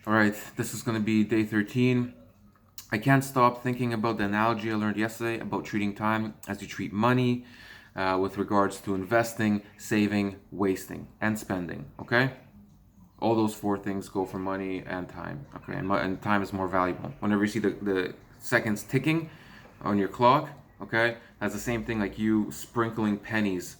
All right, this is going to be day 13. I can't stop thinking about the analogy I learned yesterday about treating time as you treat money with regards to investing, saving, wasting, and spending. Okay? All those four things go for money and time. Okay? And time is more valuable. Whenever you see the seconds ticking on your clock, okay, that's the same thing like you sprinkling pennies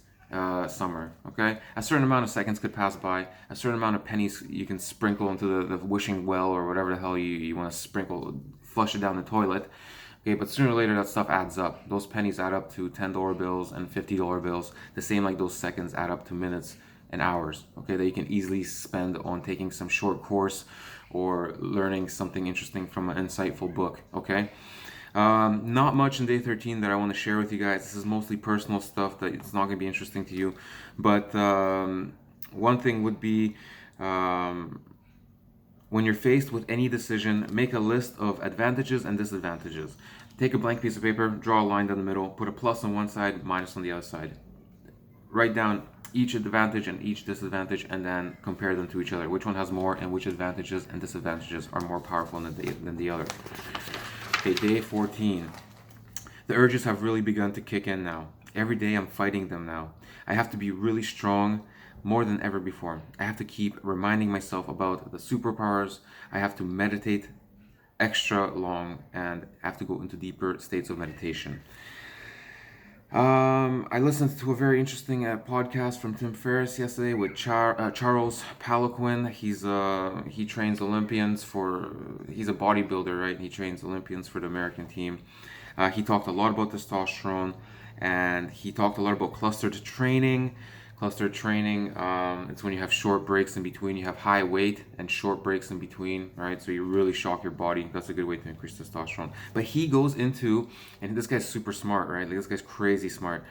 somewhere. Okay, a certain amount of seconds could pass by, a certain amount of pennies you can sprinkle into the wishing well or whatever the hell you want to sprinkle, flush it down the toilet. Okay, but sooner or later that stuff adds up. Those pennies add up to $10 bills and $50 bills. The same like those seconds add up to minutes and hours. Okay, that you can easily spend on taking some short course or learning something interesting from an insightful book. Okay. Not much in day 13 that I want to share with you guys. This is mostly personal stuff that it's not going to be interesting to you. But one thing would be um, when you're faced with any decision, make a list of advantages and disadvantages. Take a blank piece of paper, draw a line down the middle, put a plus on one side, minus on the other side. Write down each advantage and each disadvantage and then compare them to each other. Which one has more and which advantages and disadvantages are more powerful than the other. Okay, day 14. The urges have really begun to kick in now. Every day I'm fighting them now. I have to be really strong more than ever before. I have to keep reminding myself about the superpowers. I have to meditate extra long and have to go into deeper states of meditation. I listened to a very interesting podcast from Tim Ferriss yesterday with Charles Palaquin. He trains Olympians for. He's a bodybuilder, right? He trains Olympians for the American team. He talked a lot about testosterone, and he talked a lot about clustered training. Clustered training, it's when you have short breaks in between. You have high weight and short breaks in between, right? So you really shock your body. That's a good way to increase testosterone. But he goes into, and this guy's super smart, right? Like this guy's crazy smart.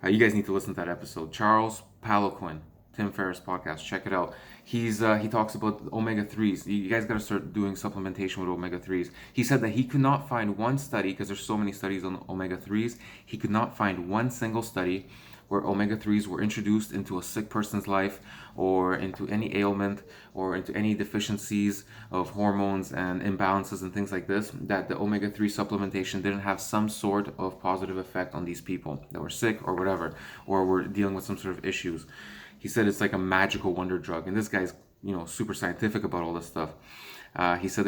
You guys need to listen to that episode. Charles Palaquin, Tim Ferriss podcast. Check it out. He talks about omega threes. You guys got to start doing supplementation with omega threes. He said that he could not find one study because there's so many studies on omega threes. He could not find one single study where omega 3s were introduced into a sick person's life or into any ailment or into any deficiencies of hormones and imbalances and things like this, that the omega 3 supplementation didn't have some sort of positive effect on these people that were sick or whatever, or were dealing with some sort of issues. He said it's like a magical wonder drug. And this guy's, super scientific about all this stuff. He said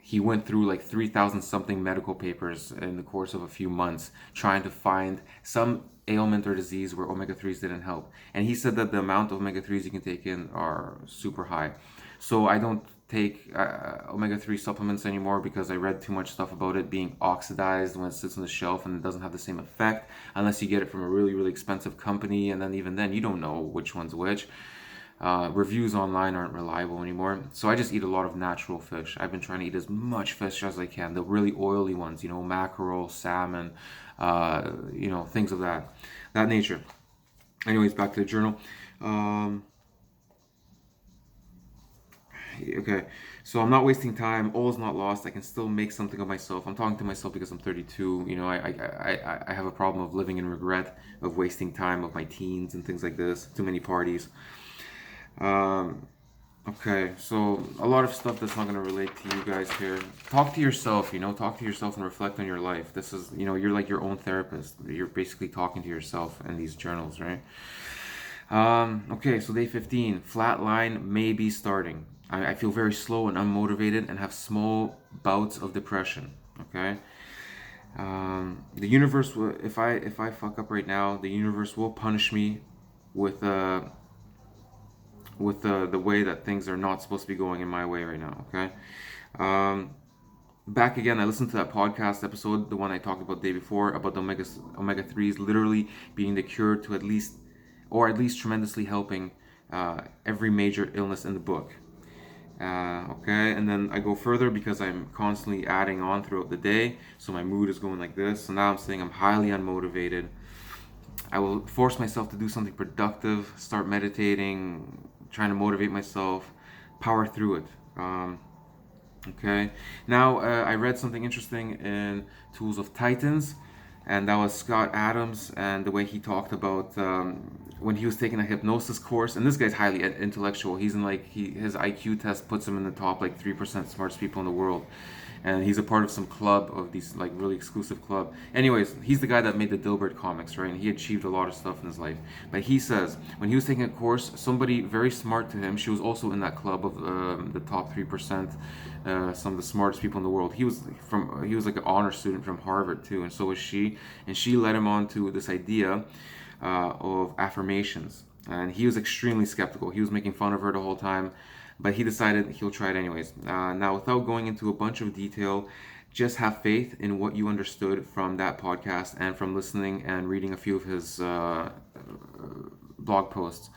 he went through like 3,000 something medical papers in the course of a few months trying to find some ailment or disease where omega 3s didn't help. And he said that the amount of omega 3s you can take in are super high. So I don't take omega 3 supplements anymore because I read too much stuff about it being oxidized when it sits on the shelf and it doesn't have the same effect unless you get it from a really, really expensive company. And then even then, you don't know which one's which. Reviews online aren't reliable anymore. So I just eat a lot of natural fish. I've been trying to eat as much fish as I can. The really oily ones, mackerel, salmon, things of that nature. Anyways, back to the journal. Okay, so I'm not wasting time. All is not lost. I can still make something of myself. I'm talking to myself because I'm 32. I have a problem of living in regret, of wasting time of my teens and things like this. Too many parties. Um, okay, so a lot of stuff that's not going to relate to you guys here. Talk to yourself, talk to yourself and reflect on your life. This is, you're like your own therapist. You're basically talking to yourself in these journals, right? Okay, so day 15, flatline may be starting. I feel very slow and unmotivated and have small bouts of depression. Okay. The universe will, if I fuck up right now, the universe will punish me with the way that things are not supposed to be going in my way right now. Okay. Back again, I listened to that podcast episode, the one I talked about the day before, about the omega 3s literally being the cure to at least tremendously helping every major illness in the book. Okay, and then I go further because I'm constantly adding on throughout the day, so my mood is going like this. So now I'm saying I'm highly unmotivated. I will force myself to do something productive, start meditating, trying to motivate myself, power through it. Okay, now I read something interesting in Tools of Titans. and that was Scott Adams, and the way he talked about when he was taking a hypnosis course. And this guy's highly intellectual. He's in like his IQ test puts him in the top like 3% smartest people in the world, and he's a part of some club of these like really exclusive club. Anyways, he's the guy that made the Dilbert comics, right? And he achieved a lot of stuff in his life. But he says when he was taking a course, somebody very smart to him, she was also in that club of the top 3%, some of the smartest people in the world. He was like an honor student from Harvard too, and so was she. And she led him on to this idea of affirmations. And he was extremely skeptical. He was making fun of her the whole time, but he decided he'll try it anyways. Now, without going into a bunch of detail, just have faith in what you understood from that podcast and from listening and reading a few of his blog posts.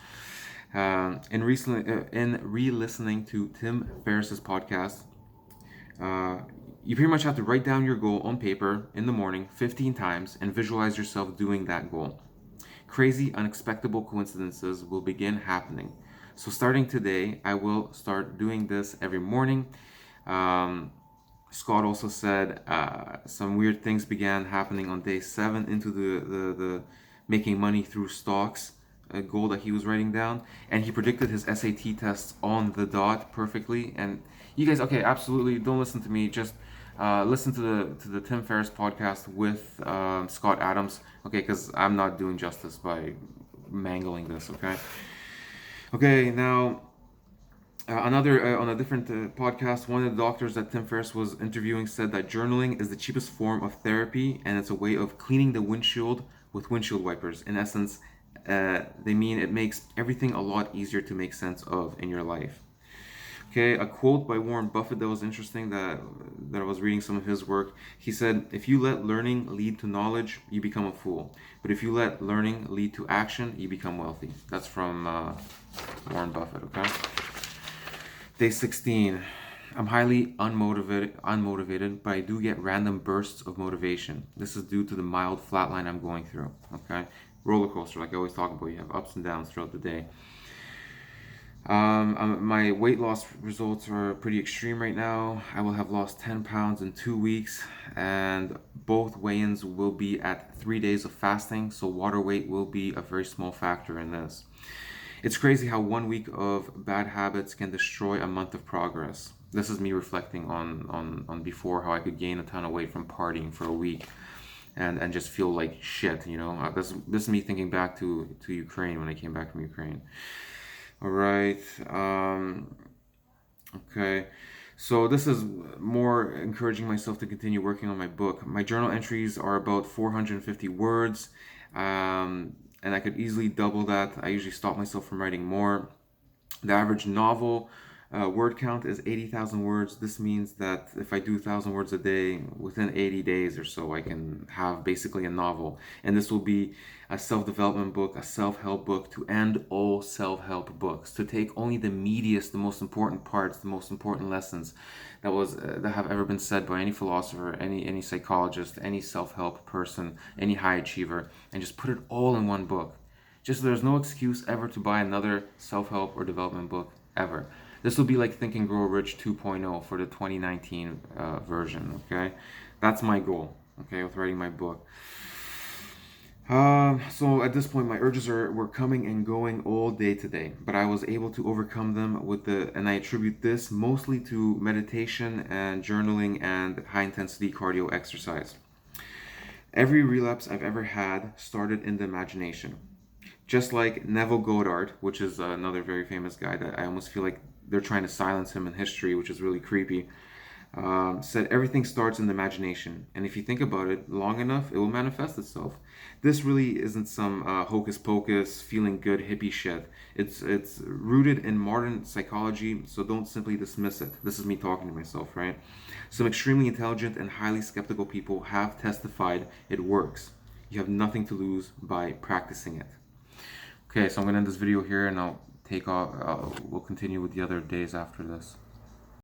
In re-listening to Tim Ferriss's podcast, you pretty much have to write down your goal on paper in the morning 15 times and visualize yourself doing that goal. Crazy, unexpected coincidences will begin happening. So starting today, I will start doing this every morning. Scott also said some weird things began happening on day 7 into the making money through stocks goal that he was writing down, and he predicted his SAT tests on the dot perfectly. And you guys, okay, absolutely don't listen to me, just listen to the Tim Ferriss podcast with Scott Adams, okay, because I'm not doing justice by mangling this, okay. Okay, now another on a different podcast, one of the doctors that Tim Ferriss was interviewing said that journaling is the cheapest form of therapy, and it's a way of cleaning the windshield with windshield wipers. In essence, they mean it makes everything a lot easier to make sense of in your life. Okay, a quote by Warren Buffett that was interesting, that I was reading some of his work. He said, if you let learning lead to knowledge, you become a fool. But if you let learning lead to action, you become wealthy. That's from Warren Buffett, okay? Day 16. I'm highly unmotivated, but I do get random bursts of motivation. This is due to the mild flatline I'm going through, okay? Roller coaster, like I always talk about, you have ups and downs throughout the day. My weight loss results are pretty extreme right now. I will have lost 10 pounds in 2 weeks, and both weigh-ins will be at 3 days of fasting, so water weight will be a very small factor in this. It's crazy how 1 week of bad habits can destroy a month of progress. This is me reflecting on before, how I could gain a ton of weight from partying for a week and just feel like shit, you know. This is me thinking back to Ukraine, when I came back from Ukraine. All right. Okay. So this is more encouraging myself to continue working on my book. My journal entries are about 450 words, and I could easily double that. I usually stop myself from writing more. The average novel word count is 80,000 words. This means that if I do 1,000 words a day, within 80 days or so, I can have basically a novel. And this will be a self-development book, a self-help book, to end all self-help books, to take only the meatiest, the most important parts, the most important lessons that have ever been said by any philosopher, any psychologist, any self-help person, any high achiever, and just put it all in one book. Just so there's no excuse ever to buy another self-help or development book ever. This will be like Think and Grow Rich 2.0 for the 2019 version, okay? That's my goal, okay, with writing my book. So at this point, my urges were coming and going all day today, but I was able to overcome them and I attribute this mostly to meditation and journaling and high-intensity cardio exercise. Every relapse I've ever had started in the imagination. Just like Neville Goddard, which is another very famous guy that I almost feel like they're trying to silence him in history, which is really creepy, said everything starts in the imagination. And if you think about it long enough, it will manifest itself. This really isn't some hocus pocus, feeling good hippie shit. It's rooted in modern psychology, so don't simply dismiss it. This is me talking to myself, right? Some extremely intelligent and highly skeptical people have testified it works. You have nothing to lose by practicing it. Okay, so I'm going to end this video here, and I'll take off. We'll continue with the other days after this.